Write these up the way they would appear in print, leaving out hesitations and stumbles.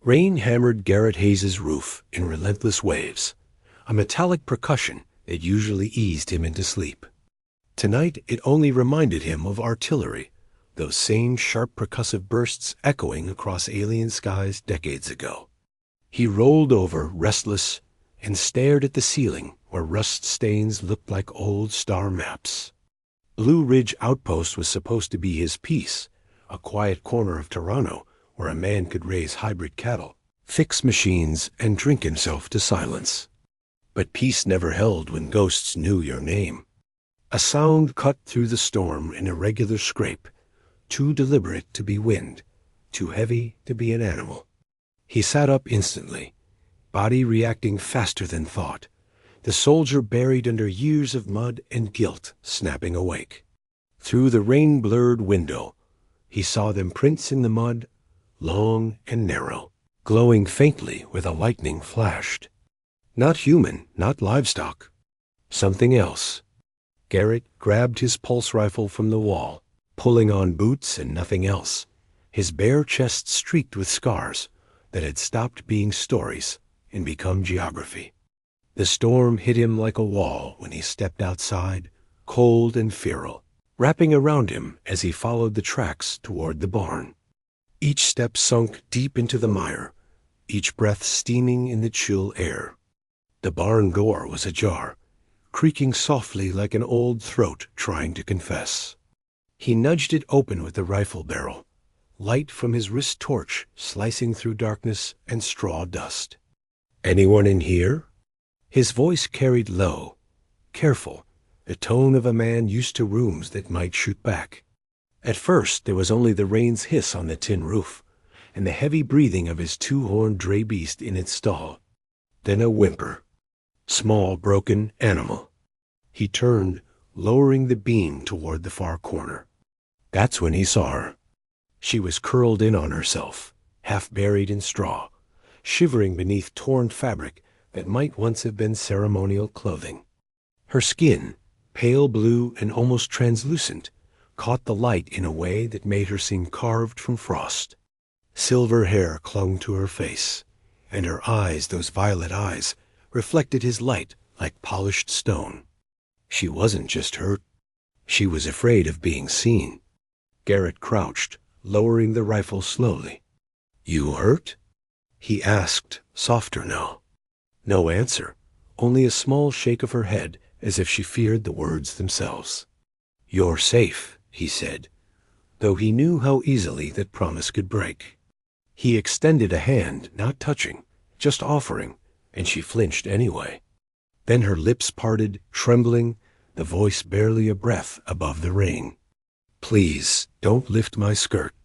Rain hammered Garrett Hayes's roof in relentless waves, a metallic percussion that usually eased him into sleep. Tonight it only reminded him of artillery, those same sharp percussive bursts echoing across alien skies decades ago. He rolled over, restless, and stared at the ceiling where rust stains looked like old star maps. Blue Ridge Outpost was supposed to be his peace, a quiet corner of Toronto where a man could raise hybrid cattle, fix machines, and drink himself to silence. But peace never held when ghosts knew your name. A sound cut through the storm in a regular scrape, too deliberate to be wind, too heavy to be an animal. He sat up instantly, body reacting faster than thought, the soldier buried under years of mud and guilt snapping awake. Through the rain-blurred window, he saw them prints in the mud, long and narrow, glowing faintly where the lightning flashed. Not human, not livestock. Something else. Garrett grabbed his pulse rifle from the wall, pulling on boots and nothing else, his bare chest streaked with scars that had stopped being stories and become geography. The storm hit him like a wall when he stepped outside, cold and feral, wrapping around him as he followed the tracks toward the barn. Each step sunk deep into the mire, each breath steaming in the chill air. The barn door was ajar, creaking softly like an old throat trying to confess. He nudged it open with the rifle barrel, light from his wrist torch slicing through darkness and straw dust. "Anyone in here?" His voice carried low, careful, the tone of a man used to rooms that might shoot back. At first there was only the rain's hiss on the tin roof, and the heavy breathing of his two-horned dray beast in its stall. Then a whimper. Small, broken animal. He turned, lowering the beam toward the far corner. That's when he saw her. She was curled in on herself, half buried in straw, shivering beneath torn fabric that might once have been ceremonial clothing. Her skin, pale blue and almost translucent, caught the light in a way that made her seem carved from frost. Silver hair clung to her face, and her eyes, those violet eyes, reflected his light like polished stone. She wasn't just hurt. She was afraid of being seen. Garrett crouched, lowering the rifle slowly. "You hurt?" he asked, softer now. No answer, only a small shake of her head as if she feared the words themselves. "You're safe," he said, though he knew how easily that promise could break. He extended a hand, not touching, just offering, and she flinched anyway. Then her lips parted, trembling, the voice barely a breath above the rain. "Please, don't lift my skirt."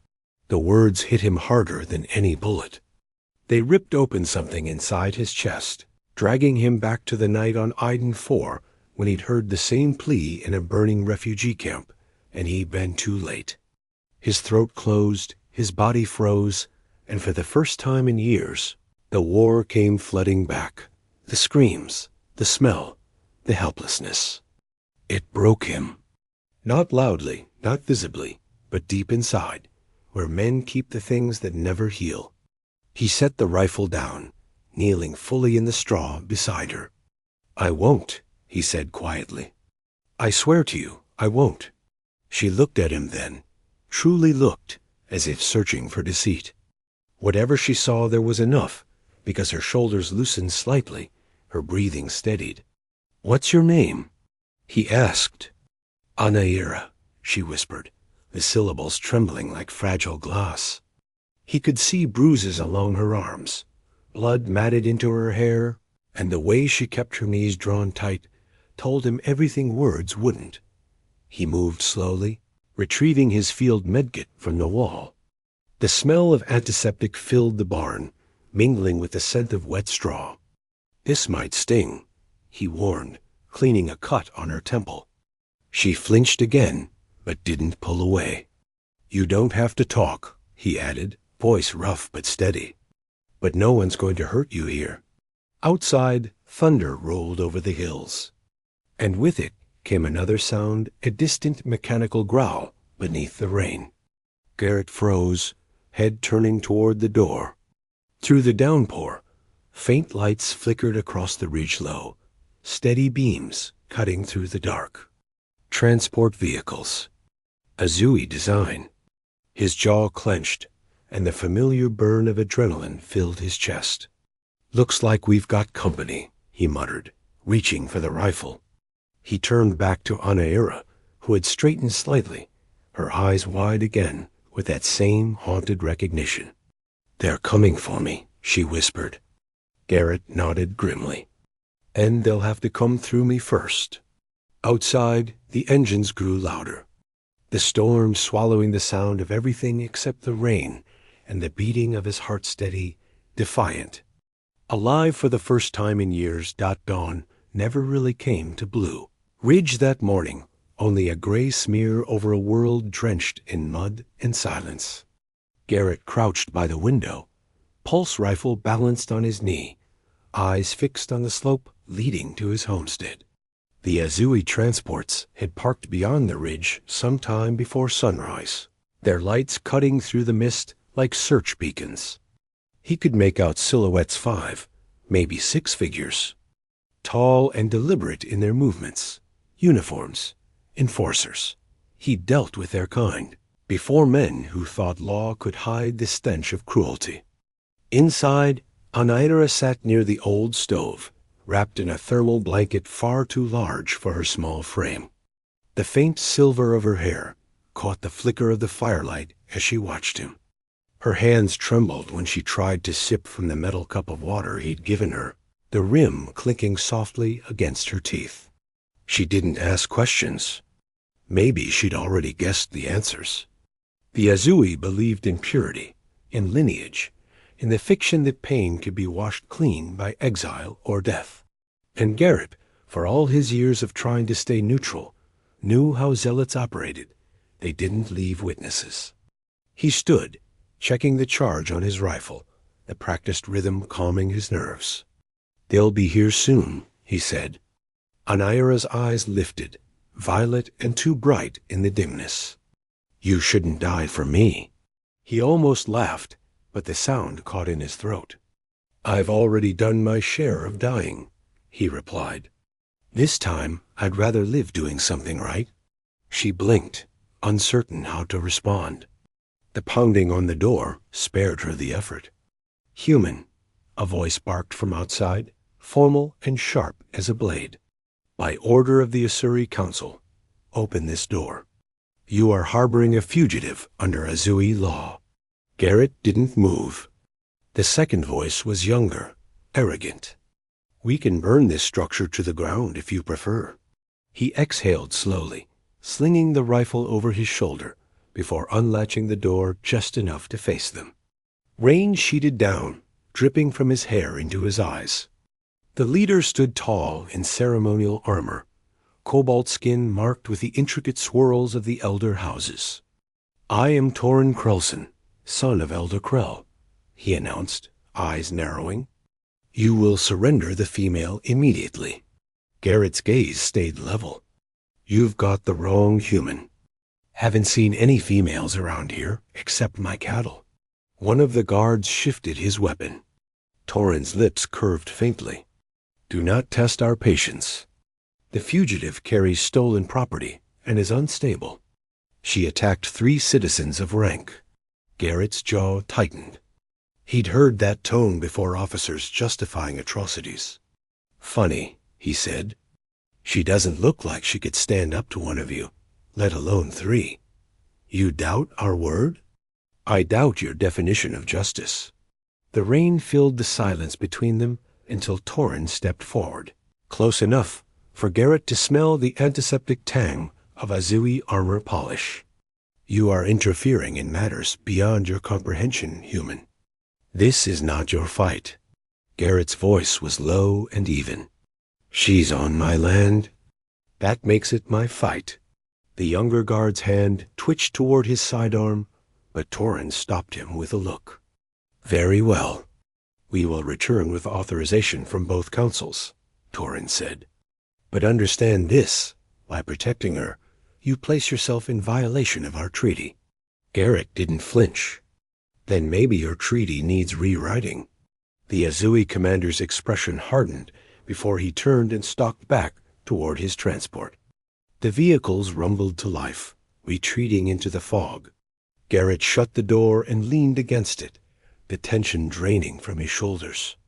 The words hit him harder than any bullet. They ripped open something inside his chest, dragging him back to the night on Iden 4 when he'd heard the same plea in a burning refugee camp, and he'd been too late. His throat closed, his body froze, and for the first time in years, the war came flooding back. The screams, the smell, the helplessness. It broke him. Not loudly, not visibly, but deep inside, where men keep the things that never heal. He set the rifle down, kneeling fully in the straw beside her. "I won't," he said quietly. "I swear to you, I won't." She looked at him then, truly looked, as if searching for deceit. Whatever she saw, there was enough, because her shoulders loosened slightly, her breathing steadied. "What's your name?" he asked. "Anaira," she whispered, the syllables trembling like fragile glass. He could see bruises along her arms, blood matted into her hair, and the way she kept her knees drawn tight told him everything words wouldn't. He moved slowly, retrieving his field medkit from the wall. The smell of antiseptic filled the barn, mingling with the scent of wet straw. "This might sting," he warned, cleaning a cut on her temple. She flinched again, but didn't pull away. "You don't have to talk," he added, voice rough but steady. "But no one's going to hurt you here." Outside, thunder rolled over the hills, and with it came another sound, a distant mechanical growl beneath the rain. Garrett froze, head turning toward the door. Through the downpour, faint lights flickered across the ridge low, steady beams cutting through the dark. Transport vehicles. Azui design. His jaw clenched, and the familiar burn of adrenaline filled his chest. "Looks like we've got company," he muttered, reaching for the rifle. He turned back to Anaira, who had straightened slightly, her eyes wide again with that same haunted recognition. "They're coming for me," she whispered. Garrett nodded grimly. "And they'll have to come through me first." Outside, the engines grew louder, the storm swallowing the sound of everything except the rain and the beating of his heart steady, defiant. Alive for the first time in years, dawn never really came to Blue Ridge that morning, only a gray smear over a world drenched in mud and silence. Garrett crouched by the window, pulse rifle balanced on his knee, eyes fixed on the slope leading to his homestead. The Azui transports had parked beyond the ridge some time before sunrise, their lights cutting through the mist like search beacons. He could make out silhouettes 5, maybe 6 figures, tall and deliberate in their movements, uniforms, enforcers. He dealt with their kind before, men who thought law could hide the stench of cruelty. Inside, Anaira sat near the old stove, wrapped in a thermal blanket far too large for her small frame. The faint silver of her hair caught the flicker of the firelight as she watched him. Her hands trembled when she tried to sip from the metal cup of water he'd given her, the rim clinking softly against her teeth. She didn't ask questions. Maybe she'd already guessed the answers. The Azui believed in purity, in lineage, in the fiction that pain could be washed clean by exile or death. And Garrett, for all his years of trying to stay neutral, knew how zealots operated. They didn't leave witnesses. He stood, checking the charge on his rifle, the practiced rhythm calming his nerves. "They'll be here soon," he said. Anaira's eyes lifted, violet and too bright in the dimness. "You shouldn't die for me." He almost laughed, but the sound caught in his throat. "I've already done my share of dying," he replied. "This time, I'd rather live doing something right." She blinked, uncertain how to respond. The pounding on the door spared her the effort. "Human," a voice barked from outside, formal and sharp as a blade. "By order of the Asuri Council, open this door. You are harboring a fugitive under Azui law." Garrett didn't move. The second voice was younger, arrogant. "We can burn this structure to the ground if you prefer." He exhaled slowly, slinging the rifle over his shoulder before unlatching the door just enough to face them. Rain sheeted down, dripping from his hair into his eyes. The leader stood tall in ceremonial armor, cobalt skin marked with the intricate swirls of the elder houses. "I am Torin Krelson, son of Elder Krell," he announced, eyes narrowing. "You will surrender the female immediately." Garrett's gaze stayed level. "You've got the wrong human. Haven't seen any females around here except my cattle." One of the guards shifted his weapon. Torin's lips curved faintly. "Do not test our patience. The fugitive carries stolen property and is unstable." She attacked 3 citizens of rank. Garrett's jaw tightened. He'd heard that tone before, officers justifying atrocities. "Funny," he said. "She doesn't look like she could stand up to one of you, let alone 3. You doubt our word?" "I doubt your definition of justice." The rain filled the silence between them until Torin stepped forward, close enough for Garrett to smell the antiseptic tang of Azui armor polish. "You are interfering in matters beyond your comprehension, human. This is not your fight." Garrett's voice was low and even. "She's on my land. That makes it my fight." The younger guard's hand twitched toward his sidearm, but Torin stopped him with a look. "Very well. We will return with authorization from both councils," Torin said. "But understand this, by protecting her, you place yourself in violation of our treaty." Garrett didn't flinch. "Then maybe your treaty needs rewriting," The Azui commander's expression hardened before he turned and stalked back toward his transport. The vehicles rumbled to life, retreating into the fog. Garrett shut the door and leaned against it, the tension draining from his shoulders.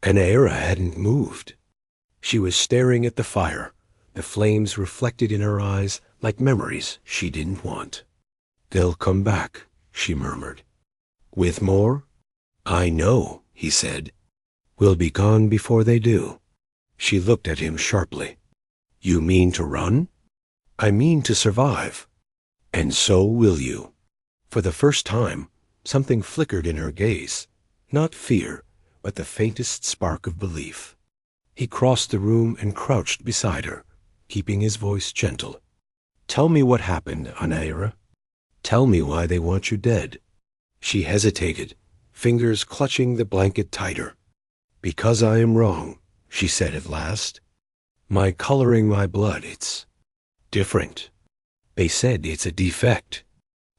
Anaera hadn't moved. She was staring at the fire, the flames reflected in her eyes like memories she didn't want. "They'll come back," she murmured. "With more?" "I know," he said. "We'll be gone before they do." She looked at him sharply. "You mean to run?" "I mean to survive." "And so will you." For the first time, something flickered in her gaze, not fear, but the faintest spark of belief. He crossed the room and crouched beside her, keeping his voice gentle. "Tell me what happened, Anaera. Tell me why they want you dead." She hesitated, fingers clutching the blanket tighter. "Because I am wrong," she said at last. "My coloring my blood, it's different. They said it's a defect.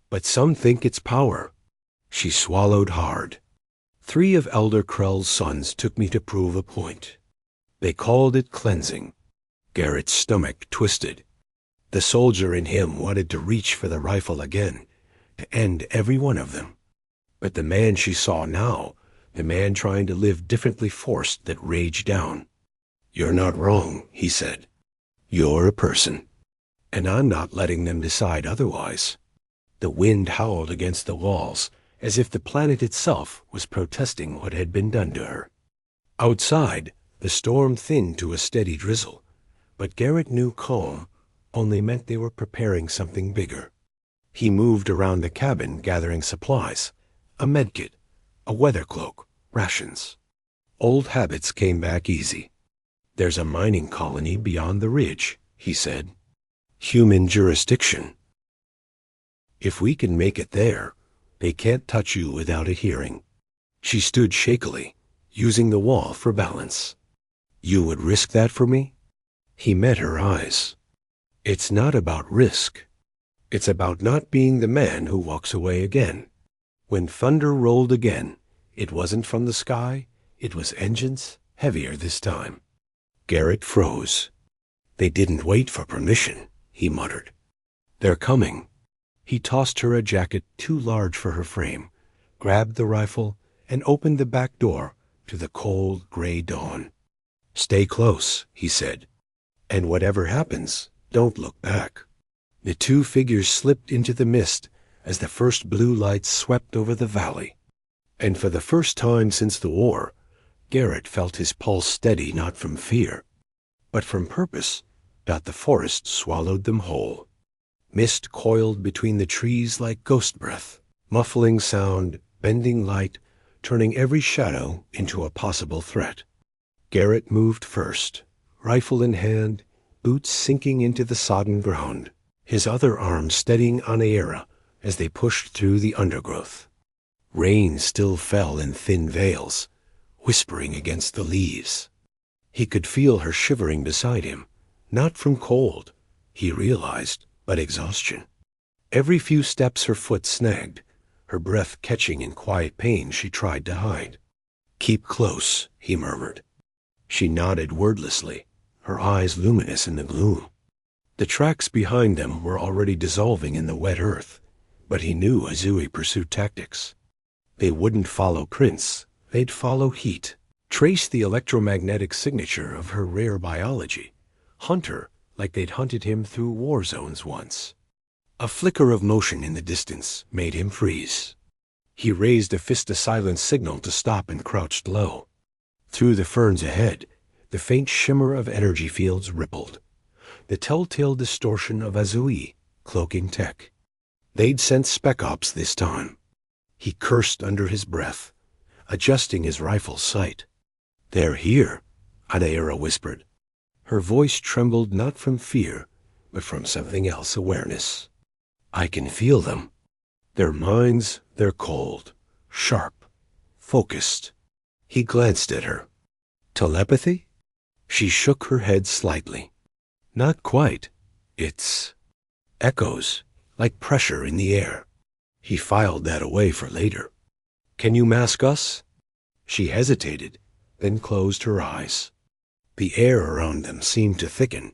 But some think it's power." She swallowed hard. "3 of Elder Krell's sons took me to prove a point. They called it cleansing." Garrett's stomach twisted. The soldier in him wanted to reach for the rifle again, to end every one of them. But the man she saw now, the man trying to live differently forced that rage down. "You're not wrong," he said. "You're a person. And I'm not letting them decide otherwise." The wind howled against the walls, as if the planet itself was protesting what had been done to her. Outside, the storm thinned to a steady drizzle, but Garrett knew calm only meant they were preparing something bigger. He moved around the cabin gathering supplies, a medkit, a weather cloak, rations. Old habits came back easy. "There's a mining colony beyond the ridge," he said. "Human jurisdiction. If we can make it there, they can't touch you without a hearing." She stood shakily, using the wall for balance. "You would risk that for me?" He met her eyes. "It's not about risk. It's about not being the man who walks away again." When thunder rolled again, it wasn't from the sky, it was engines, heavier this time. Garrett froze. "They didn't wait for permission," he muttered. "They're coming." He tossed her a jacket too large for her frame, grabbed the rifle, and opened the back door to the cold, gray dawn. "Stay close," he said. "And whatever happens, don't look back." The 2 figures slipped into the mist as the first blue lights swept over the valley. And for the first time since the war, Garrett felt his pulse steady not from fear, but from purpose. The forest swallowed them whole. Mist coiled between the trees like ghost breath, muffling sound, bending light, turning every shadow into a possible threat. Garrett moved first, rifle in hand, boots sinking into the sodden ground, his other arm steadying Anaera as they pushed through the undergrowth. Rain still fell in thin veils, whispering against the leaves. He could feel her shivering beside him, not from cold, he realized, but exhaustion. Every few steps her foot snagged, her breath catching in quiet pain she tried to hide. "Keep close," he murmured. She nodded wordlessly, her eyes luminous in the gloom. The tracks behind them were already dissolving in the wet earth, but he knew Azui pursued tactics. They wouldn't follow prints, they'd follow heat, trace the electromagnetic signature of her rare biology, hunt her like they'd hunted him through war zones once. A flicker of motion in the distance made him freeze. He raised a fist to silence signal to stop and crouched low. Through the ferns ahead, the faint shimmer of energy fields rippled, the telltale distortion of Azui cloaking tech. They'd sent spec ops this time. He cursed under his breath, adjusting his rifle's sight. "They're here," Anaera whispered. Her voice trembled not from fear, but from something else, awareness. "I can feel them. Their minds, they're cold, sharp, focused." He glanced at her. "Telepathy?" She shook her head slightly. "Not quite. It's echoes, like pressure in the air." He filed that away for later. "Can you mask us?" She hesitated, then closed her eyes. The air around them seemed to thicken,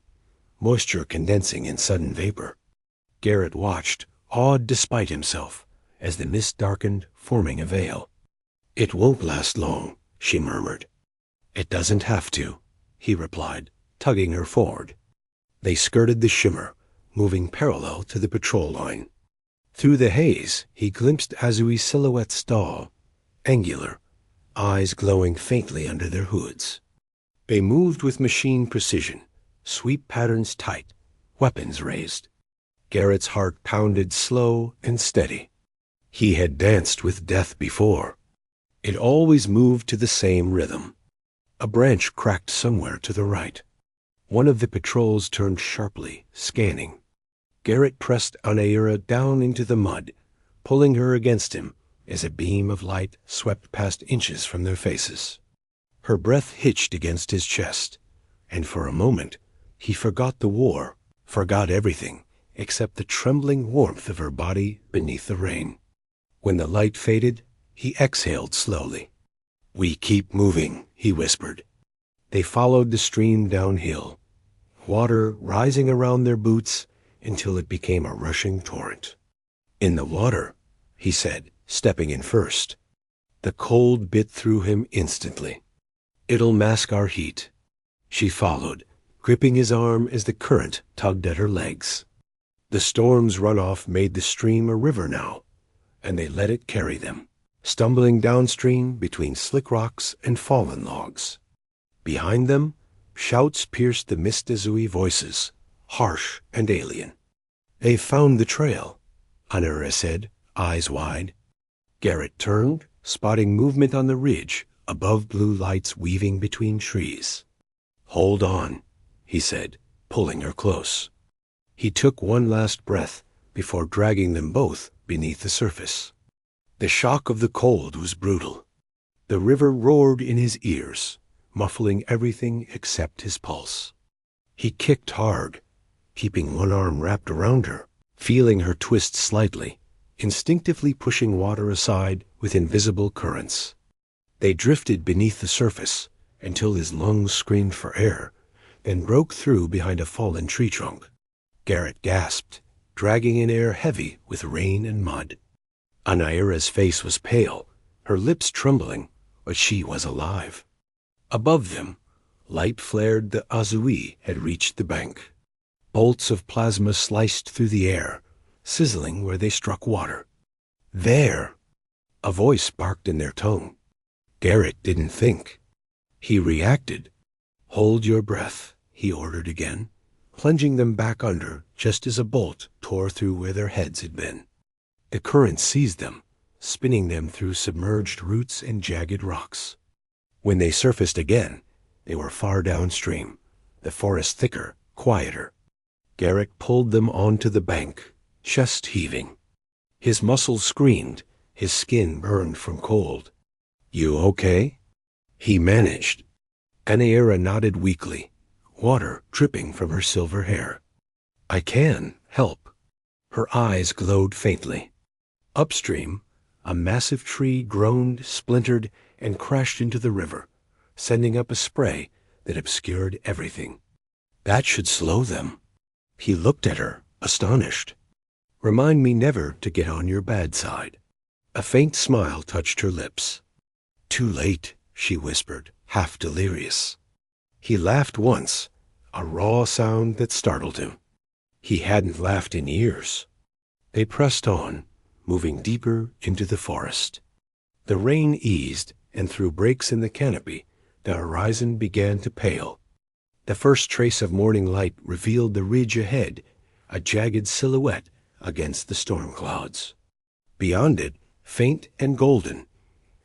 moisture condensing in sudden vapor. Garrett watched, awed despite himself, as the mist darkened, forming a veil. "It won't last long," she murmured. "It doesn't have to," he replied, tugging her forward. They skirted the shimmer, moving parallel to the patrol line. Through the haze, he glimpsed Azui's silhouette stall, angular, eyes glowing faintly under their hoods. They moved with machine precision, sweep patterns tight, weapons raised. Garrett's heart pounded slow and steady. He had danced with death before. It always moved to the same rhythm. A branch cracked somewhere to the right. One of the patrols turned sharply, scanning. Garrett pressed Anaira down into the mud, pulling her against him as a beam of light swept past inches from their faces. Her breath hitched against his chest, and for a moment he forgot the war, forgot everything except the trembling warmth of her body beneath the rain. When the light faded, he exhaled slowly. "We keep moving," he whispered. They followed the stream downhill, water rising around their boots until it became a rushing torrent. "In the water," he said, stepping in first. The cold bit through him instantly. "It'll mask our heat." She followed, gripping his arm as the current tugged at her legs. The storm's runoff made the stream a river now, and they let it carry them, stumbling downstream between slick rocks and fallen logs. Behind them, shouts pierced the Mistazui voices, harsh and alien. "They've found the trail," Anaira said, eyes wide. Garrett turned, spotting movement on the ridge, above blue lights weaving between trees. "Hold on," he said, pulling her close. He took one last breath before dragging them both beneath the surface. The shock of the cold was brutal. The river roared in his ears, muffling everything except his pulse. He kicked hard, keeping one arm wrapped around her, feeling her twist slightly, instinctively pushing water aside with invisible currents. They drifted beneath the surface until his lungs screamed for air, then broke through behind a fallen tree trunk. Garrett gasped, dragging in air heavy with rain and mud. Anaira's face was pale, her lips trembling, but she was alive. Above them, light flared. The Azui had reached the bank. Bolts of plasma sliced through the air, sizzling where they struck water. "There!" A voice barked in their tongue. Garrett didn't think. He reacted. "Hold your breath," he ordered again, plunging them back under just as a bolt tore through where their heads had been. The current seized them, spinning them through submerged roots and jagged rocks. When they surfaced again, they were far downstream, the forest thicker, quieter. Garrett pulled them onto the bank, chest heaving. His muscles screamed, his skin burned from cold. "You okay?" He managed. Anaira nodded weakly, water dripping from her silver hair. "I can help." Her eyes glowed faintly. Upstream, a massive tree groaned, splintered, and crashed into the river, sending up a spray that obscured everything. "That should slow them." He looked at her, astonished. "Remind me never to get on your bad side." A faint smile touched her lips. "Too late," she whispered, half delirious. He laughed once, a raw sound that startled him. He hadn't laughed in years. They pressed on, moving deeper into the forest. The rain eased, and through breaks in the canopy, the horizon began to pale. The first trace of morning light revealed the ridge ahead, a jagged silhouette against the storm clouds. Beyond it, faint and golden,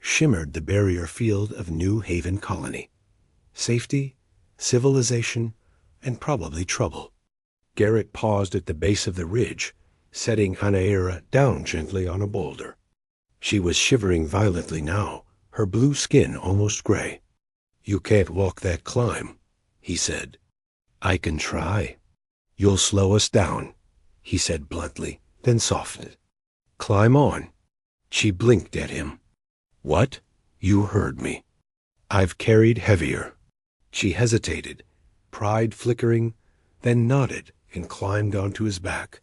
shimmered the barrier field of New Haven Colony. Safety, civilization, and probably trouble. Garrett paused at the base of the ridge, setting Anaira down gently on a boulder. She was shivering violently now, her blue skin almost gray. "You can't walk that climb," he said. "I can try." "You'll slow us down," he said bluntly, then softened. "Climb on." She blinked at him. "What? You heard me. I've carried heavier. She hesitated, pride flickering, then nodded and climbed onto his back,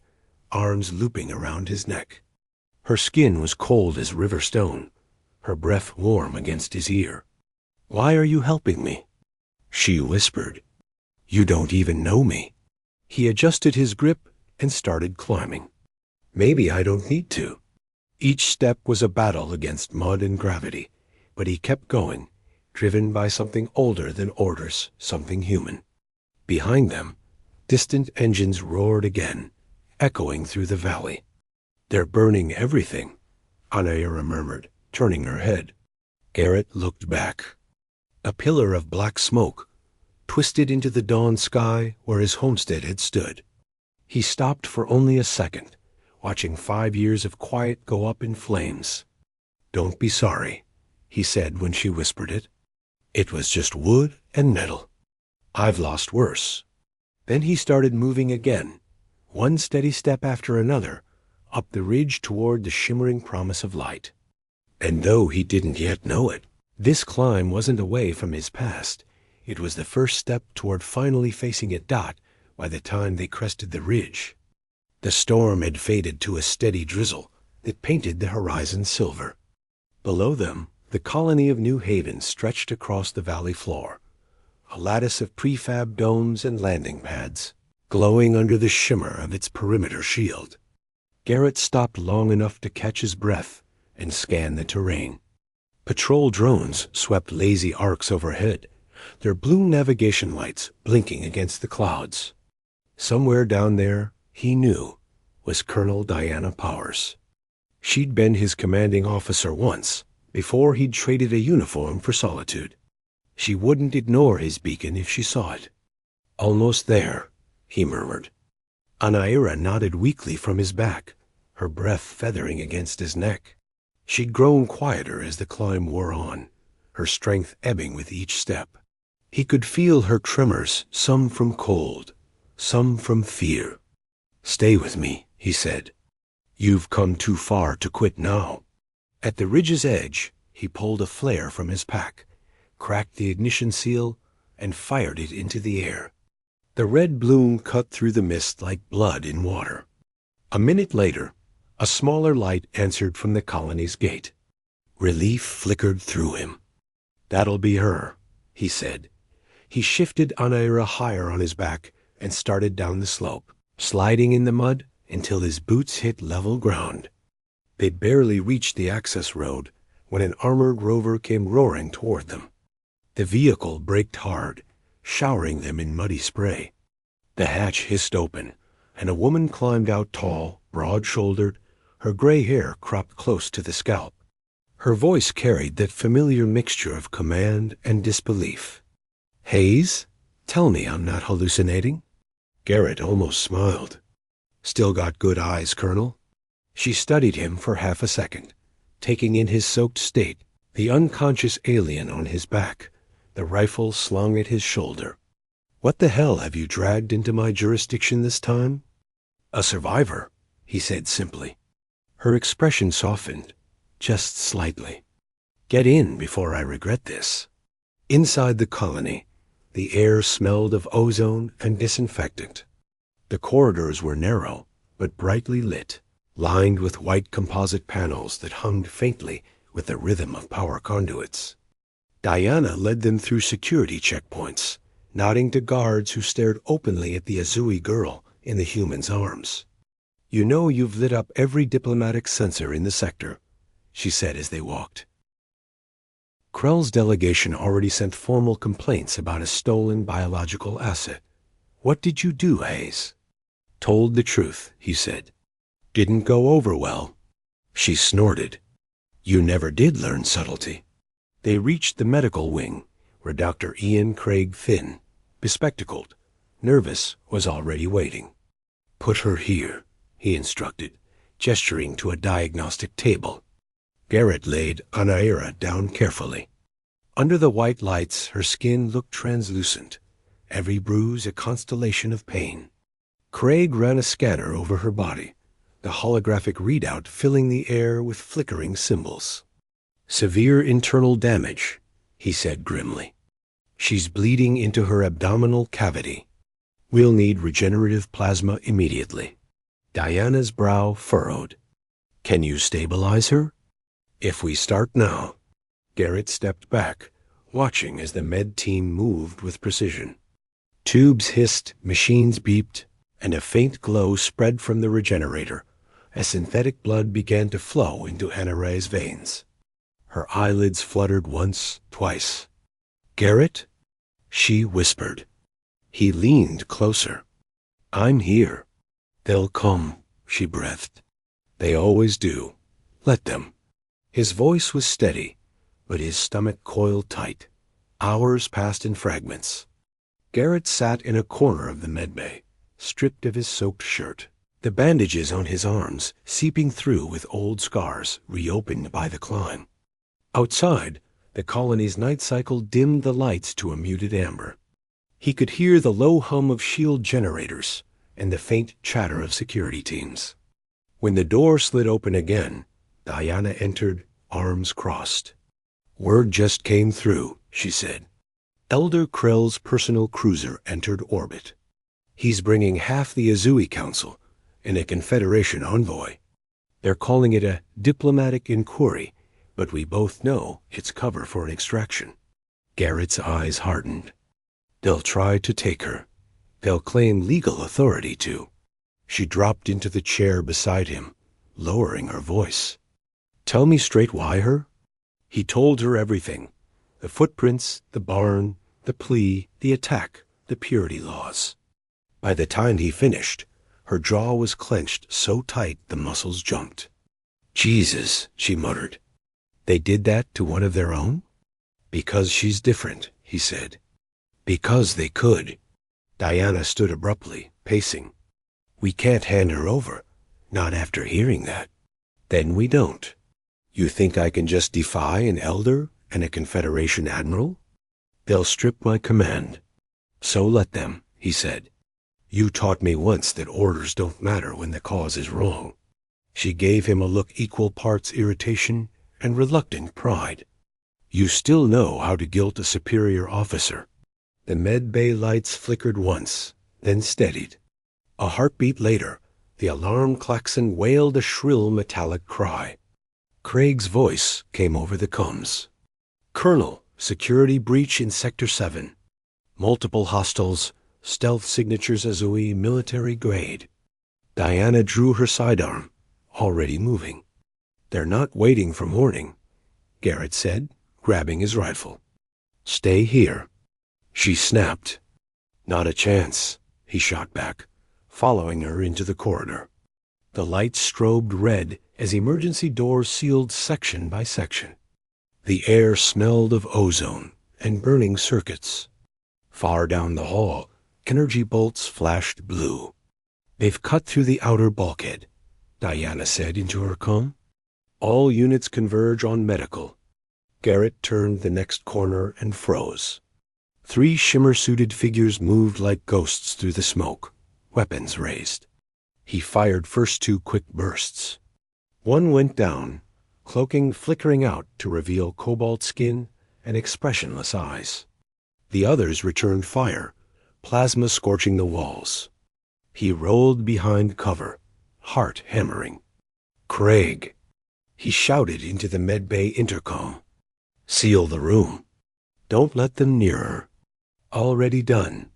arms looping around his neck. Her skin was cold as river stone, her breath warm against his ear. Why are you helping me? She whispered. You don't even know me. He adjusted his grip and started climbing. Maybe I don't need to. Each step was a battle against mud and gravity, but he kept going, driven by something older than orders, something human. Behind them, distant engines roared again, echoing through the valley. They're burning everything, Anaira murmured, turning her head. Garrett looked back. A pillar of black smoke twisted into the dawn sky where his homestead had stood. He stopped for only a second, watching 5 years of quiet go up in flames. Don't be sorry, he said when she whispered it. It was just wood and metal. I've lost worse. Then he started moving again, one steady step after another, up the ridge toward the shimmering promise of light. And though he didn't yet know it, this climb wasn't away from his past. It was the first step toward finally facing it by the time they crested the ridge. The storm had faded to a steady drizzle that painted the horizon silver. Below them, the colony of New Haven stretched across the valley floor, a lattice of prefab domes and landing pads, glowing under the shimmer of its perimeter shield. Garrett stopped long enough to catch his breath and scan the terrain. Patrol drones swept lazy arcs overhead, their blue navigation lights blinking against the clouds. Somewhere down there, he knew, was Colonel Diana Powers. She'd been his commanding officer once, before he'd traded a uniform for solitude. She wouldn't ignore his beacon if she saw it. Almost there, he murmured. Anaira nodded weakly from his back, her breath feathering against his neck. She'd grown quieter as the climb wore on, her strength ebbing with each step. He could feel her tremors, some from cold, some from fear. Stay with me, he said. You've come too far to quit now. At the ridge's edge, he pulled a flare from his pack, cracked the ignition seal, and fired it into the air. The red bloom cut through the mist like blood in water. A minute later, a smaller light answered from the colony's gate. Relief flickered through him. That'll be her, he said. He shifted Anaira higher on his back and started down the slope, sliding in the mud until his boots hit level ground. They'd barely reached the access road when an armored rover came roaring toward them. The vehicle braked hard, showering them in muddy spray. The hatch hissed open, and a woman climbed out tall, broad-shouldered, her gray hair cropped close to the scalp. Her voice carried that familiar mixture of command and disbelief. Hayes? Tell me I'm not hallucinating. Garrett almost smiled. Still got good eyes, Colonel. She studied him for half a second, taking in his soaked state, the unconscious alien on his back, the rifle slung at his shoulder. What the hell have you dragged into my jurisdiction this time? A survivor, he said simply. Her expression softened, just slightly. Get in before I regret this. Inside the colony, the air smelled of ozone and disinfectant. The corridors were narrow, but brightly lit, lined with white composite panels that hummed faintly with the rhythm of power conduits. Diana led them through security checkpoints, nodding to guards who stared openly at the Azui girl in the human's arms. You know you've lit up every diplomatic sensor in the sector, she said as they walked. Krell's delegation already sent formal complaints about a stolen biological asset. What did you do, Hayes? Told the truth, he said. Didn't go over well. She snorted. You never did learn subtlety. They reached the medical wing, where Dr. Ian Craig Finn, bespectacled, nervous, was already waiting. Put her here, he instructed, gesturing to a diagnostic table. Garrett laid Anaira down carefully. Under the white lights, her skin looked translucent, every bruise a constellation of pain. Craig ran a scanner over her body, the holographic readout filling the air with flickering symbols. Severe internal damage, he said grimly. She's bleeding into her abdominal cavity. We'll need regenerative plasma immediately. Diana's brow furrowed. Can you stabilize her? If we start now. Garrett stepped back, watching as the med team moved with precision. Tubes hissed, machines beeped, and a faint glow spread from the regenerator as synthetic blood began to flow into Anna Ray's veins. Her eyelids fluttered once, twice. Garrett? She whispered. He leaned closer. I'm here. They'll come, she breathed. They always do. Let them. His voice was steady, but his stomach coiled tight. Hours passed in fragments. Garrett sat in a corner of the medbay, stripped of his soaked shirt, the bandages on his arms seeping through with old scars reopened by the climb. Outside, the colony's night cycle dimmed the lights to a muted amber. He could hear the low hum of shield generators and the faint chatter of security teams. When the door slid open again, Diana entered, arms crossed. Word just came through, she said. Elder Krell's personal cruiser entered orbit. He's bringing half the Azui Council and a Confederation envoy. They're calling it a diplomatic inquiry, but we both know it's cover for an extraction. Garrett's eyes hardened. They'll try to take her. They'll claim legal authority to. She dropped into the chair beside him, lowering her voice. Tell me straight why her? He told her everything. The footprints, the barn, the plea, the attack, the purity laws. By the time he finished, her jaw was clenched so tight the muscles jumped. Jesus, she muttered. They did that to one of their own? Because she's different, he said. Because they could. Diana stood abruptly, pacing. We can't hand her over, not after hearing that. Then we don't. You think I can just defy an elder and a Confederation admiral? They'll strip my command. So let them, he said. You taught me once that orders don't matter when the cause is wrong. She gave him a look equal parts irritation and reluctant pride. You still know how to guilt a superior officer. The med bay lights flickered once, then steadied. A heartbeat later, the alarm klaxon wailed a shrill metallic cry. Craig's voice came over the comms. Colonel, security breach in Sector 7. Multiple hostiles, stealth signatures Azui, military grade. Diana drew her sidearm, already moving. They're not waiting for morning, Garrett said, grabbing his rifle. Stay here. She snapped. Not a chance, he shot back, following her into the corridor. The lights strobed red as emergency doors sealed section by section. The air smelled of ozone and burning circuits. Far down the hall, energy bolts flashed blue. They've cut through the outer bulkhead, Diana said into her comm. All units converge on medical. Garrett turned the next corner and froze. 3 shimmer-suited figures moved like ghosts through the smoke, weapons raised. He fired first 2 quick bursts. One went down, cloaking flickering out to reveal cobalt skin and expressionless eyes. The others returned fire, plasma scorching the walls. He rolled behind cover, heart hammering. Craig! He shouted into the medbay intercom. Seal the room. Don't let them near her. Already done,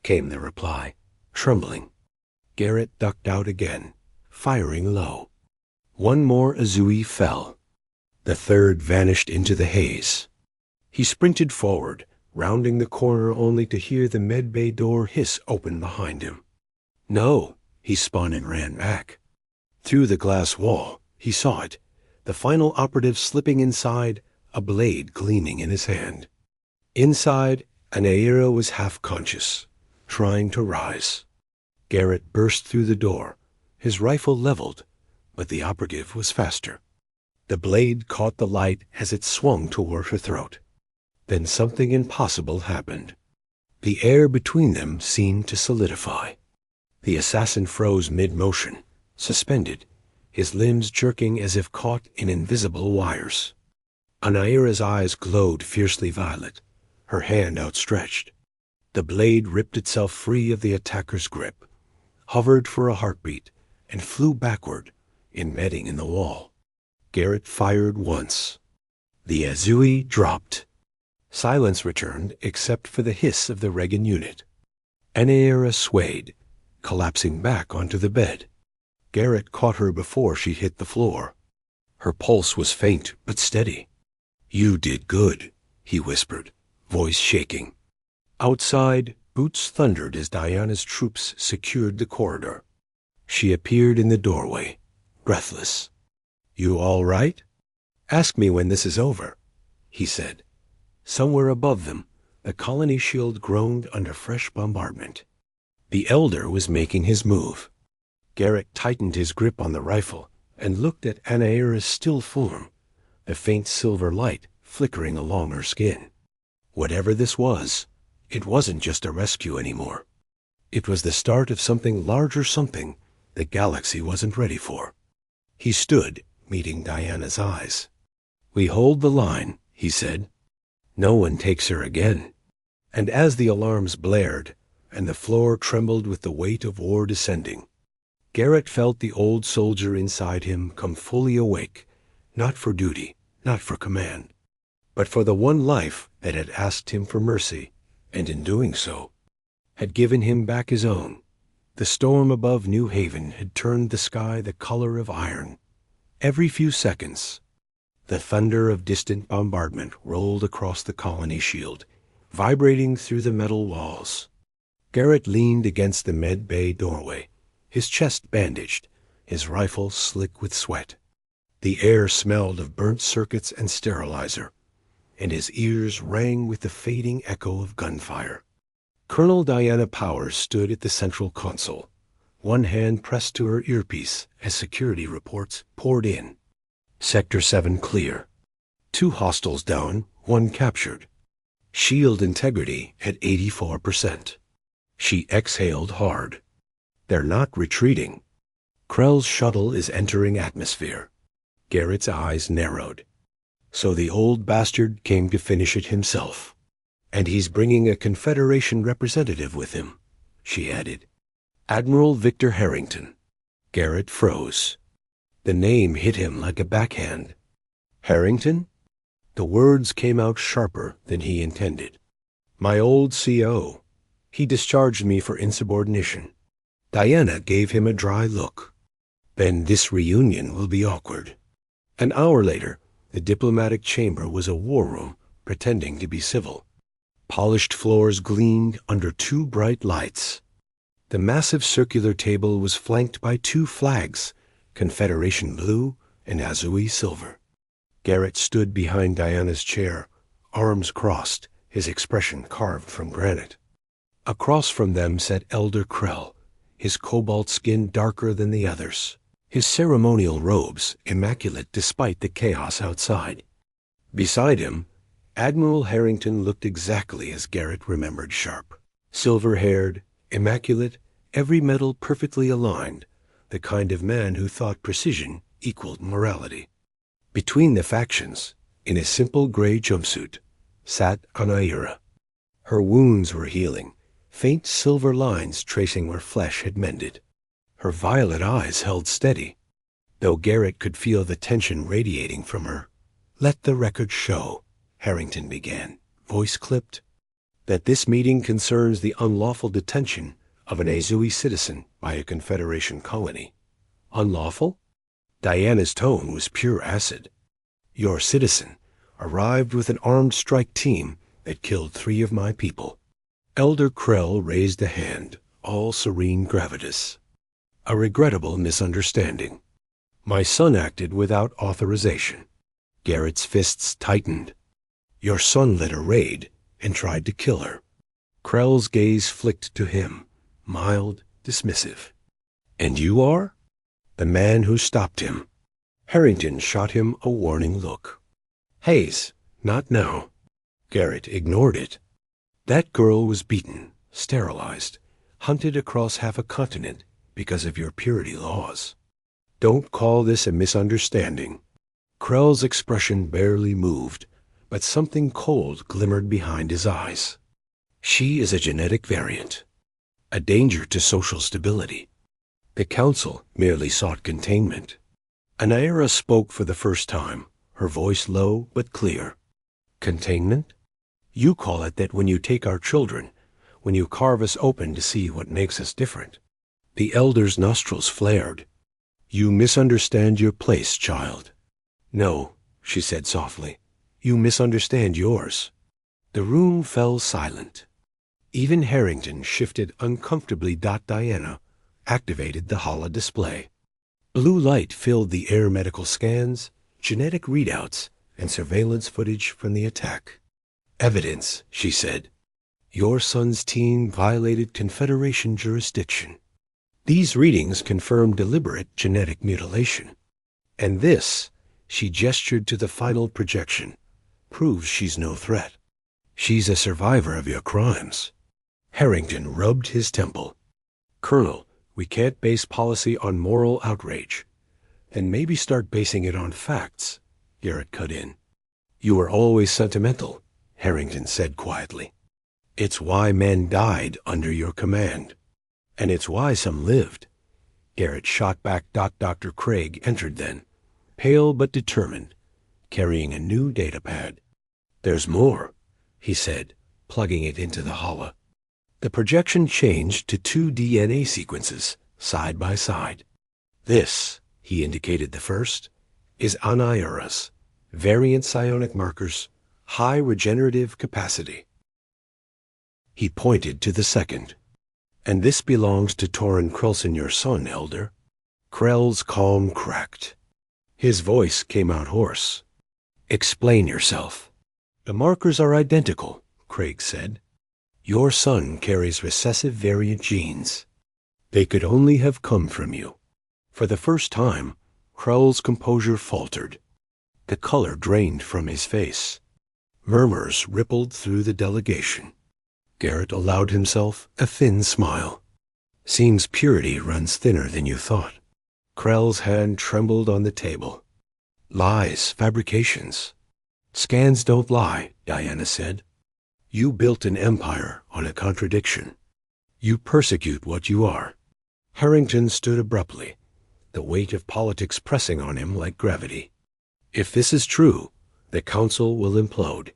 came the reply, trembling. Garrett ducked out again, firing low. 1 more Azui fell. The 3rd vanished into the haze. He sprinted forward, rounding the corner only to hear the medbay door hiss open behind him. No, he spun and ran back. Through the glass wall, he saw it, the final operative slipping inside, a blade gleaming in his hand. Inside, Anaira was half-conscious, trying to rise. Garrett burst through the door, his rifle leveled, but the operative was faster. The blade caught the light as it swung toward her throat. Then something impossible happened. The air between them seemed to solidify. The assassin froze mid-motion, suspended, his limbs jerking as if caught in invisible wires. Anaira's eyes glowed fiercely violet, her hand outstretched. The blade ripped itself free of the attacker's grip, hovered for a heartbeat, and flew backward, embedding in the wall. Garrett fired once. The Azui dropped. Silence returned except for the hiss of the Regan unit. Anaira swayed, collapsing back onto the bed. Garrett caught her before she hit the floor. Her pulse was faint but steady. "You did good," he whispered, voice shaking. Outside, boots thundered as Diana's troops secured the corridor. She appeared in the doorway, breathless. "You all right? Ask me when this is over," he said. Somewhere above them, the colony shield groaned under fresh bombardment. The Elder was making his move. Garrett tightened his grip on the rifle and looked at Anaira's still form, the faint silver light flickering along her skin. Whatever this was, it wasn't just a rescue anymore. It was the start of something larger, something the galaxy wasn't ready for. He stood, meeting Diana's eyes. "We hold the line," he said. "No one takes her again." And as the alarms blared and the floor trembled with the weight of war descending, Garrett felt the old soldier inside him come fully awake, not for duty, not for command, but for the one life that had asked him for mercy, and in doing so, had given him back his own. The storm above New Haven had turned the sky the color of iron. Every few seconds, the thunder of distant bombardment rolled across the colony shield, vibrating through the metal walls. Garrett leaned against the med bay doorway, his chest bandaged, his rifle slick with sweat. The air smelled of burnt circuits and sterilizer, and his ears rang with the fading echo of gunfire. Colonel Diana Powers stood at the central console, one hand pressed to her earpiece as security reports poured in. Sector 7 clear. 2 hostiles down, 1 captured. Shield integrity at 84%. She exhaled hard. They're not retreating. Krell's shuttle is entering atmosphere. Garrett's eyes narrowed. So the old bastard came to finish it himself. And he's bringing a Confederation representative with him, she added. Admiral Victor Harrington. Garrett froze. The name hit him like a backhand. Harrington? The words came out sharper than he intended. My old CO. He discharged me for insubordination. Diana gave him a dry look. Then this reunion will be awkward. An hour later, the diplomatic chamber was a war room, pretending to be civil. Polished floors gleamed under 2 bright lights. The massive circular table was flanked by 2 flags, Confederation blue and Azui silver. Garrett stood behind Diana's chair, arms crossed, his expression carved from granite. Across from them sat Elder Krell, his cobalt skin darker than the others, his ceremonial robes immaculate despite the chaos outside. Beside him, Admiral Harrington looked exactly as Garrett remembered sharp. Silver-haired, immaculate, every metal perfectly aligned, the kind of man who thought precision equaled morality. Between the factions, in a simple gray jumpsuit, sat Anaira. Her wounds were healing, faint silver lines tracing where flesh had mended. Her violet eyes held steady, though Garrett could feel the tension radiating from her. Let the record show, Harrington began, voice clipped, that this meeting concerns the unlawful detention of an Azui citizen by a Confederation colony. Unlawful? Diana's tone was pure acid. Your citizen arrived with an armed strike team that killed 3 of my people. Elder Krell raised a hand, all serene gravitas. A regrettable misunderstanding. My son acted without authorization. Garrett's fists tightened. Your son led a raid and tried to kill her. Krell's gaze flicked to him, mild, dismissive. And you are? The man who stopped him. Harrington shot him a warning look. Hayes, not now. Garrett ignored it. That girl was beaten, sterilized, hunted across half a continent because of your purity laws. Don't call this a misunderstanding. Krell's expression barely moved, but something cold glimmered behind his eyes. She is a genetic variant, a danger to social stability. The council merely sought containment. Anaira spoke for the first time, her voice low but clear. Containment? You call it that when you take our children, when you carve us open to see what makes us different. The elder's nostrils flared. You misunderstand your place, child. No, she said softly. You misunderstand yours. The room fell silent. Even Harrington shifted uncomfortably. Diana activated the holo-display. Blue light filled the air. Medical scans, genetic readouts, and surveillance footage from the attack. Evidence, she said. Your son's team violated Confederation jurisdiction. These readings confirm deliberate genetic mutilation. And this, she gestured to the final projection, proves she's no threat. She's a survivor of your crimes. Harrington rubbed his temple. Colonel, we can't base policy on moral outrage. And maybe start basing it on facts, Garrett cut in. You were always sentimental, Harrington said quietly. It's why men died under your command. And it's why some lived. Garrett shot back. Dr. Craig entered then, pale but determined, carrying a new datapad. There's more, he said, plugging it into the holo. The projection changed to 2 DNA sequences, side by side. This, he indicated the first, is Anaira's, variant psionic markers, high regenerative capacity. He pointed to the second. And this belongs to Torrin Krelson, your son, Elder. Krell's calm cracked. His voice came out hoarse. Explain yourself. The markers are identical, Craig said. Your son carries recessive variant genes. They could only have come from you. For the first time, Krell's composure faltered. The color drained from his face. Murmurs rippled through the delegation. Garrett allowed himself a thin smile. Seems purity runs thinner than you thought. Krell's hand trembled on the table. Lies, fabrications. Scans don't lie, Diana said. You built an empire on a contradiction. You persecute what you are. Harrington stood abruptly, the weight of politics pressing on him like gravity. If this is true, the council will implode.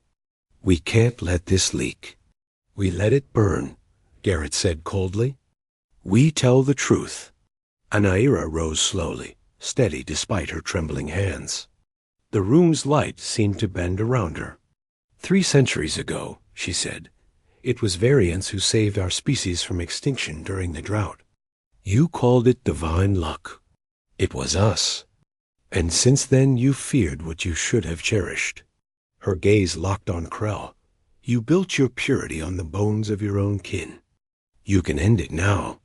We can't let this leak. We let it burn, Garrett said coldly. We tell the truth. Anaira rose slowly, steady despite her trembling hands. The room's light seemed to bend around her. 3 centuries ago, she said, it was variants who saved our species from extinction during the drought. You called it divine luck. It was us. And since then you feared what you should have cherished. Her gaze locked on Krell. You built your purity on the bones of your own kin. You can end it now.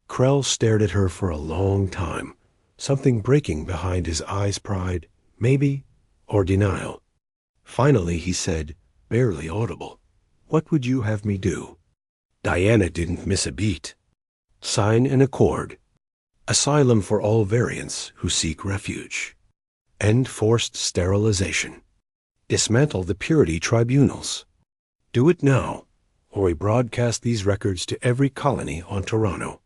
Krell stared at her for a long time, something breaking behind his eyes. Pride, maybe, or denial. Finally he said, barely audible, What would you have me do? Diana didn't miss a beat. Sign an accord. Asylum for all variants who seek refuge. End forced sterilization. Dismantle the purity tribunals. Do it now, or we broadcast these records to every colony on Toronto.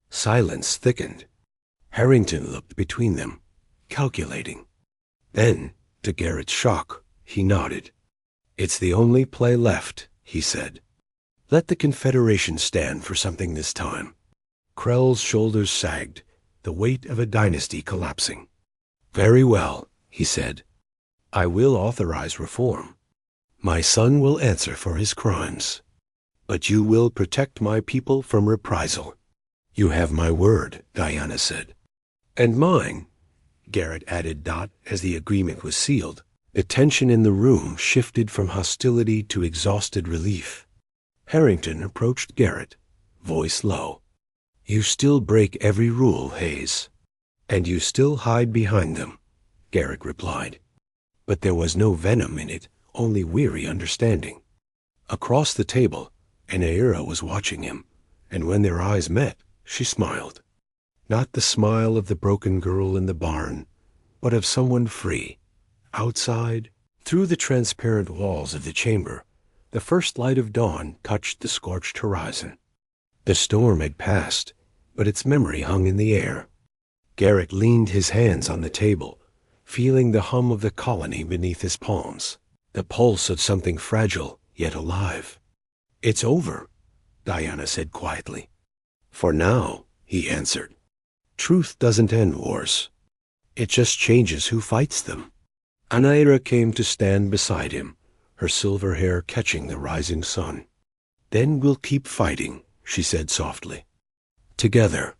Silence thickened. Harrington looked between them, calculating. Then, to Garrett's shock, he nodded. It's the only play left, he said. Let the Confederation stand for something this time. Krell's shoulders sagged, the weight of a dynasty collapsing. Very well, he said. I will authorize reform. My son will answer for his crimes. But you will protect my people from reprisal. You have my word, Diana said. And mine, Garrett added. As the agreement was sealed, the tension in the room shifted from hostility to exhausted relief. Harrington approached Garrett, voice low. You still break every rule, Hayes. And you still hide behind them, Garrett replied. But there was no venom in it, only weary understanding. Across the table, Anaira was watching him, and when their eyes met, she smiled. Not the smile of the broken girl in the barn, but of someone free, Outside, through the transparent walls of the chamber, the first light of dawn touched the scorched horizon. The storm had passed, but its memory hung in the air. Garrett leaned his hands on the table, feeling the hum of the colony beneath his palms, the pulse of something fragile yet alive. "It's over," Diana said quietly. "For now," he answered. "Truth doesn't end wars. It just changes who fights them." Anaira came to stand beside him, her silver hair catching the rising sun. "Then we'll keep fighting," she said softly. "Together."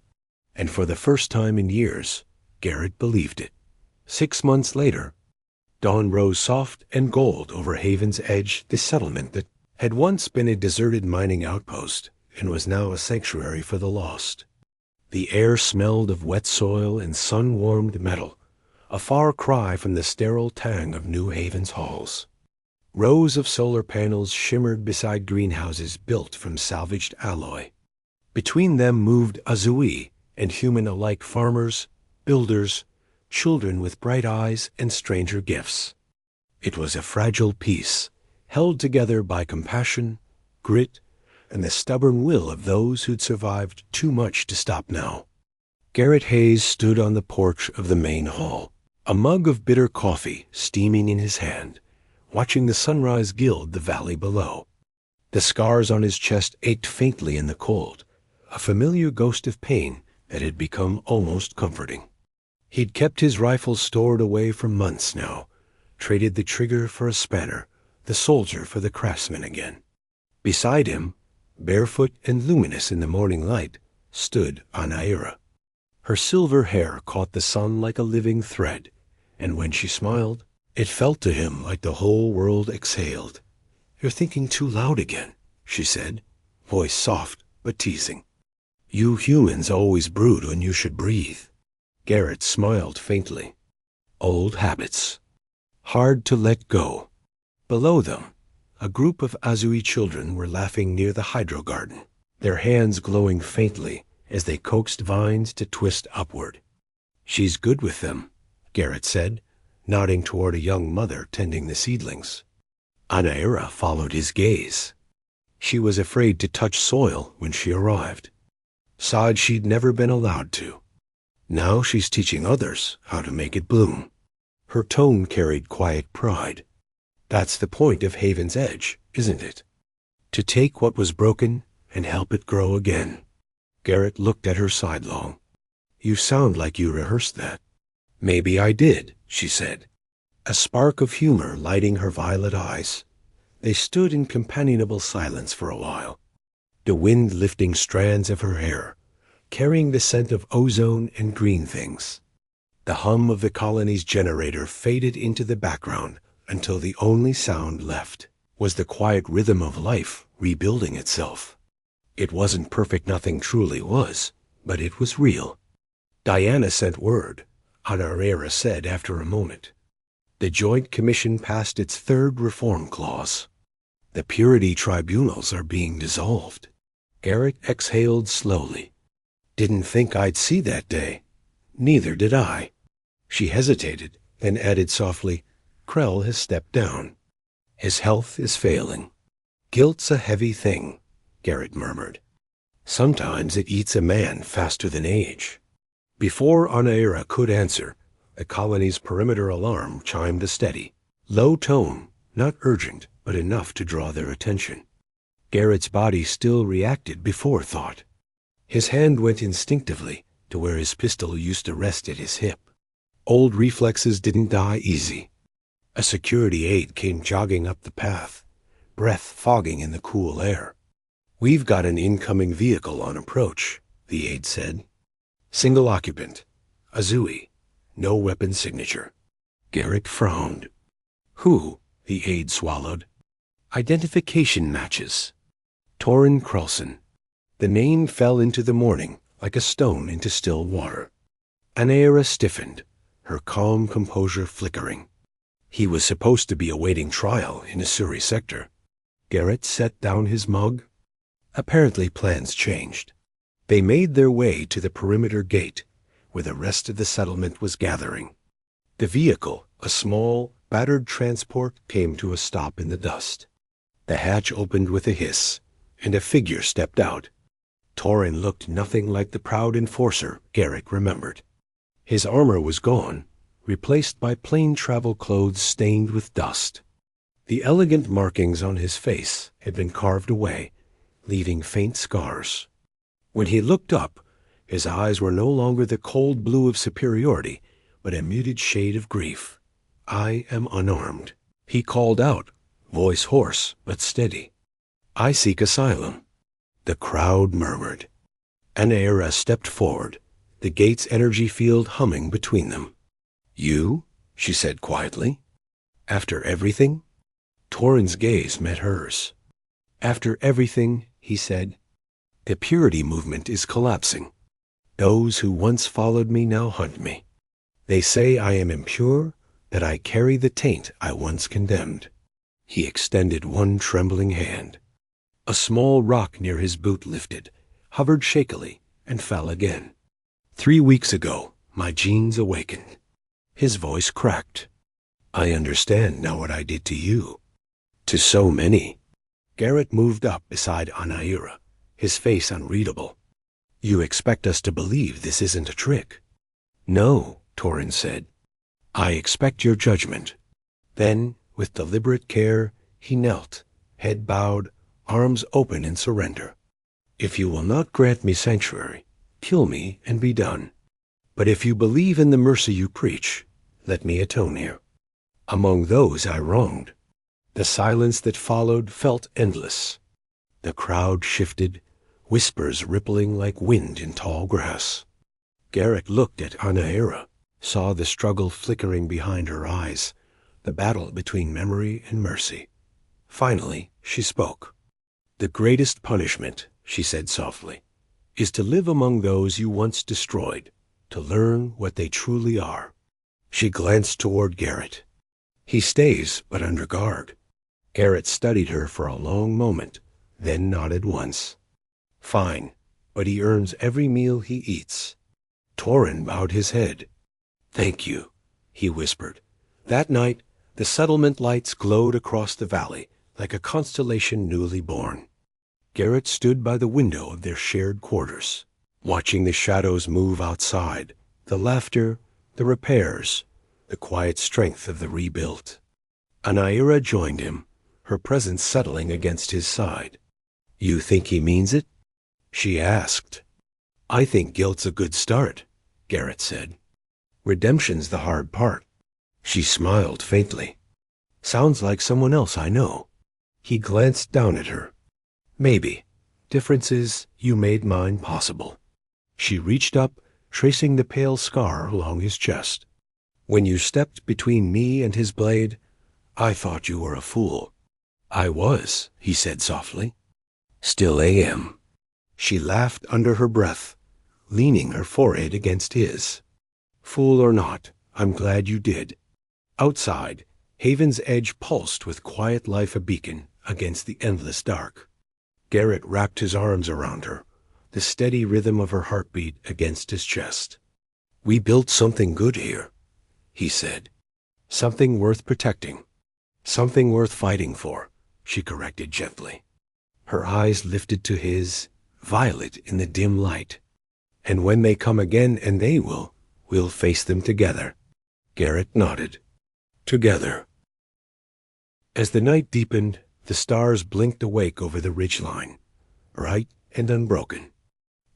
And for the first time in years, Garrett believed it. 6 months later, dawn rose soft and gold over Haven's Edge, the settlement that had once been a deserted mining outpost and was now a sanctuary for the lost. The air smelled of wet soil and sun-warmed metal, a far cry from the sterile tang of New Haven's halls. Rows of solar panels shimmered beside greenhouses built from salvaged alloy. Between them moved Azui and human alike, farmers, builders, children with bright eyes and stranger gifts. It was a fragile peace, held together by compassion, grit, and the stubborn will of those who'd survived too much to stop now. Garrett Hayes stood on the porch of the main hall, a mug of bitter coffee steaming in his hand, watching the sunrise gild the valley below. The scars on his chest ached faintly in the cold, a familiar ghost of pain that had become almost comforting. He'd kept his rifle stored away for months now, traded the trigger for a spanner, the soldier for the craftsman again. Beside him, barefoot and luminous in the morning light, stood Anaira. Her silver hair caught the sun like a living thread, and when she smiled, it felt to him like the whole world exhaled. "You're thinking too loud again," she said, voice soft but teasing. "You humans always brood when you should breathe." Garrett smiled faintly. Old habits. Hard to let go. Below them, a group of Azui children were laughing near the hydro garden, their hands glowing faintly as they coaxed vines to twist upward. "She's good with them," Garrett said, nodding toward a young mother tending the seedlings. Anaira followed his gaze. She was afraid to touch soil when she arrived. Sighed she'd never been allowed to. Now she's teaching others how to make it bloom. Her tone carried quiet pride. That's the point of Haven's Edge, isn't it? To take what was broken and help it grow again. Garrett looked at her sidelong. "You sound like you rehearsed that." "Maybe I did," she said, a spark of humor lighting her violet eyes. They stood in companionable silence for a while, the wind lifting strands of her hair, carrying the scent of ozone and green things. The hum of the colony's generator faded into the background until the only sound left was the quiet rhythm of life rebuilding itself. It wasn't perfect, nothing truly was, but it was real. "Diana sent word," Anaira said after a moment. "The Joint Commission passed its 3rd reform clause. The purity tribunals are being dissolved." Garrett exhaled slowly. "Didn't think I'd see that day." "Neither did I." She hesitated, then added softly, "Krell has stepped down. His health is failing." "Guilt's a heavy thing," Garrett murmured. "Sometimes it eats a man faster than age." Before Anaira could answer, the colony's perimeter alarm chimed a steady, low tone, not urgent, but enough to draw their attention. Garrett's body still reacted before thought. His hand went instinctively to where his pistol used to rest at his hip. Old reflexes didn't die easy. A security aide came jogging up the path, breath fogging in the cool air. "We've got an incoming vehicle on approach," the aide said. "Single occupant. Azui. No weapon signature." Garrett frowned. "Who?" the aide swallowed. "Identification matches. Torrin Krelson." The name fell into the morning like a stone into still water. Anaira stiffened, her calm composure flickering. He was supposed to be awaiting trial in a Suri sector. Garrett set down his mug. Apparently plans changed. They made their way to the perimeter gate, where the rest of the settlement was gathering. The vehicle, a small, battered transport came to a stop in the dust. The hatch opened with a hiss, and a figure stepped out. Torin looked nothing like the proud enforcer Garrett remembered. His armor was gone, replaced by plain travel clothes stained with dust. The elegant markings on his face had been carved away, leaving faint scars. When he looked up, his eyes were no longer the cold blue of superiority, but a muted shade of grief. "I am unarmed," he called out, voice hoarse but steady. "I seek asylum." The crowd murmured. Anaera stepped forward, the gate's energy field humming between them. "You?" she said quietly. "After everything?" Torin's gaze met hers. "After everything," he said, "the purity movement is collapsing. Those who once followed me now hunt me. They say I am impure, that I carry the taint I once condemned." He extended one trembling hand. A small rock near his boot lifted, hovered shakily, and fell again. "3 weeks ago, my genes awakened." His voice cracked. "I understand now what I did to you. To so many." Garrett moved up beside Anaera, his face unreadable. "You expect us to believe this isn't a trick?" "No," Torin said. "I expect your judgment." Then, with deliberate care, he knelt, head bowed, arms open in surrender. "If you will not grant me sanctuary, kill me and be done. But if you believe in the mercy you preach, let me atone here. Among those I wronged." The silence that followed felt endless. The crowd shifted, whispers rippling like wind in tall grass. Garrett looked at Anaera, saw the struggle flickering behind her eyes, the battle between memory and mercy. Finally, she spoke. "The greatest punishment," she said softly, "is to live among those you once destroyed, to learn what they truly are." She glanced toward Garrett. "He stays, but under guard." Garrett studied her for a long moment, then nodded once. "Fine, but he earns every meal he eats." Torin bowed his head. "Thank you," he whispered. That night, the settlement lights glowed across the valley like a constellation newly born. Garrett stood by the window of their shared quarters, watching the shadows move outside, the laughter, the repairs, the quiet strength of the rebuilt. Anaera joined him, her presence settling against his side. "You think he means it?" she asked. "I think guilt's a good start," Garrett said. "Redemption's the hard part." She smiled faintly. "Sounds like someone else I know." He glanced down at her. "Maybe. Difference is, you made mine possible." She reached up, tracing the pale scar along his chest. "When you stepped between me and his blade, I thought you were a fool." "I was," he said softly. "Still am." She laughed under her breath, leaning her forehead against his. "Fool or not, I'm glad you did." Outside, Haven's edge pulsed with quiet life a beacon against the endless dark. Garrett wrapped his arms around her, the steady rhythm of her heartbeat against his chest. "We built something good here," he said. "Something worth protecting. Something worth fighting for," she corrected gently. Her eyes lifted to his, violet in the dim light. "And when they come again, and they will, we'll face them together." Garrett nodded. "Together." As the night deepened, the stars blinked awake over the ridgeline, bright and unbroken.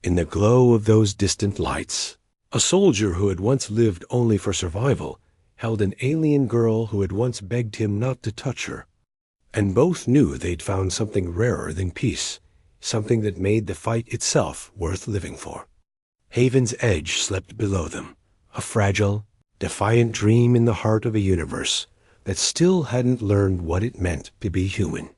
In the glow of those distant lights, a soldier who had once lived only for survival held an alien girl who had once begged him not to touch her. And both knew they'd found something rarer than peace, something that made the fight itself worth living for. Haven's edge slept below them, a fragile, defiant dream in the heart of a universe that still hadn't learned what it meant to be human.